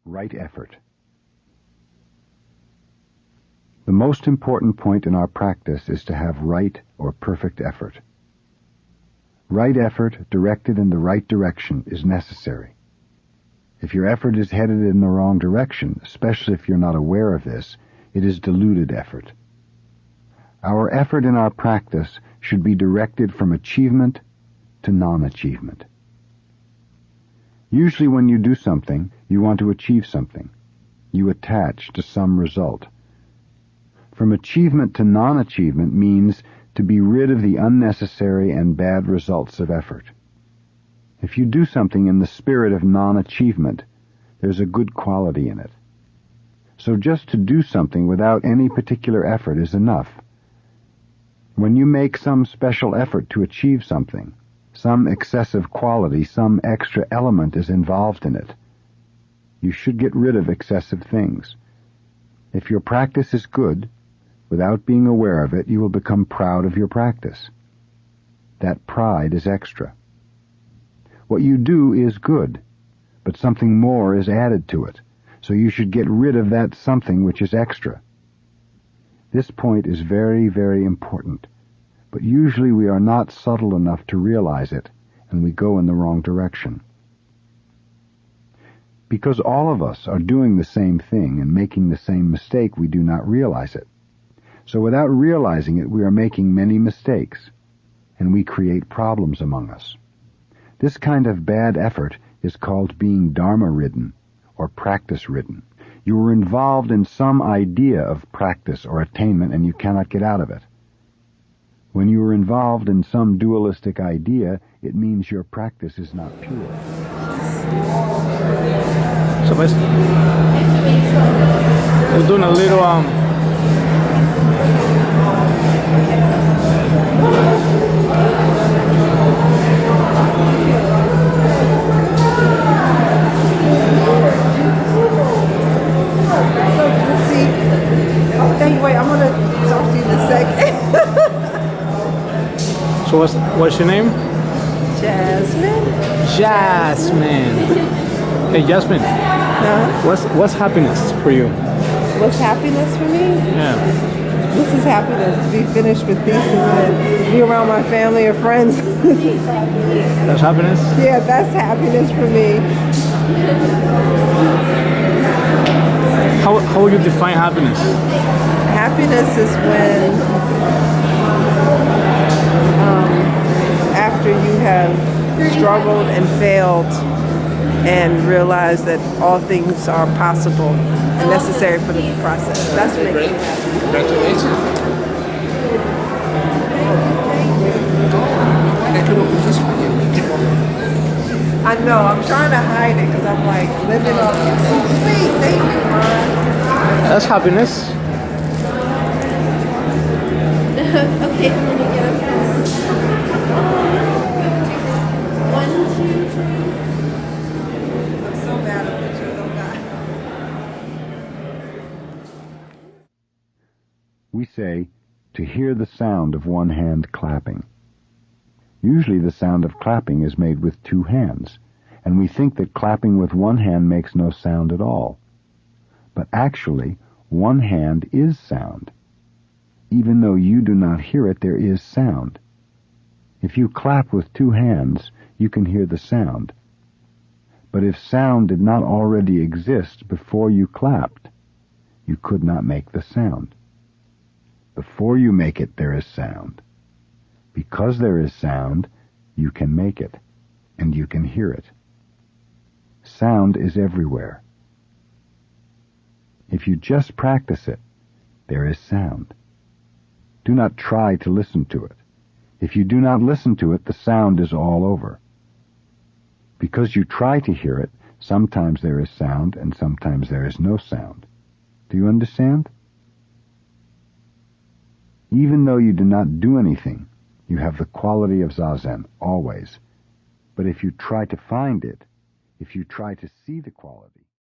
Right effort. The most important point in our practice is to have right or perfect effort. Right effort directed in the right direction is necessary. If your effort is headed in the wrong direction, especially if you're not aware of this, it is diluted effort. Our effort in our practice should be directed from achievement to non-achievement. Usually when you do something, you want to achieve something. You attach to some result. From achievement to non-achievement means to be rid of the unnecessary and bad results of effort. If you do something in the spirit of non-achievement, there's a good quality in it. So just to do something without any particular effort is enough. When you make some special effort to achieve something, some excessive quality, some extra element is involved in it. You should get rid of excessive things. If your practice is good, without being aware of it, you will become proud of your practice. That pride is extra. What you do is good, but something more is added to it, so you should get rid of that something which is extra. This point is very, very important, but usually we are not subtle enough to realize it, and we go in the wrong direction. Because all of us are doing the same thing and making the same mistake, we do not realize it. So without realizing it, we are making many mistakes, and we create problems among us. This kind of bad effort is called being dharma-ridden or practice-ridden. You are involved in some idea of practice or attainment, and you cannot get out of it. When you are involved in some dualistic idea, it means your practice is not pure. So basically, we're doing a little Wait, I'm gonna talk to you in a second. So what's your name? Jasmin. Jasmin. Hey Jasmin. What's happiness for you? What's happiness for me? Yeah. This is happiness, to be finished with thesis and be around my family or friends. That's happiness? Yeah, that's happiness for me. How would you define happiness? Happiness is when after you have struggled and failed and realized that all things are possible and necessary for the process. That's what makes me happy. Congratulations. I could open this for you. I know, I'm trying to hide it because I'm like living off sweet, thank you, Ron. That's happiness. Okay, let me get up this. 1, 2, 3. I'm so bad at pictures, oh God. We say, to hear the sound of one hand clapping. Usually the sound of clapping is made with two hands, and we think that clapping with one hand makes no sound at all. But actually, one hand is sound. Even though you do not hear it, there is sound. If you clap with two hands, you can hear the sound. But if sound did not already exist before you clapped, you could not make the sound. Before you make it, there is sound. Because there is sound, you can make it, and you can hear it. Sound is everywhere. If you just practice it, there is sound. Do not try to listen to it. If you do not listen to it, the sound is all over. Because you try to hear it, sometimes there is sound and sometimes there is no sound. Do you understand? Even though you do not do anything, you have the quality of zazen, always. But if you try to find it, if you try to see the quality,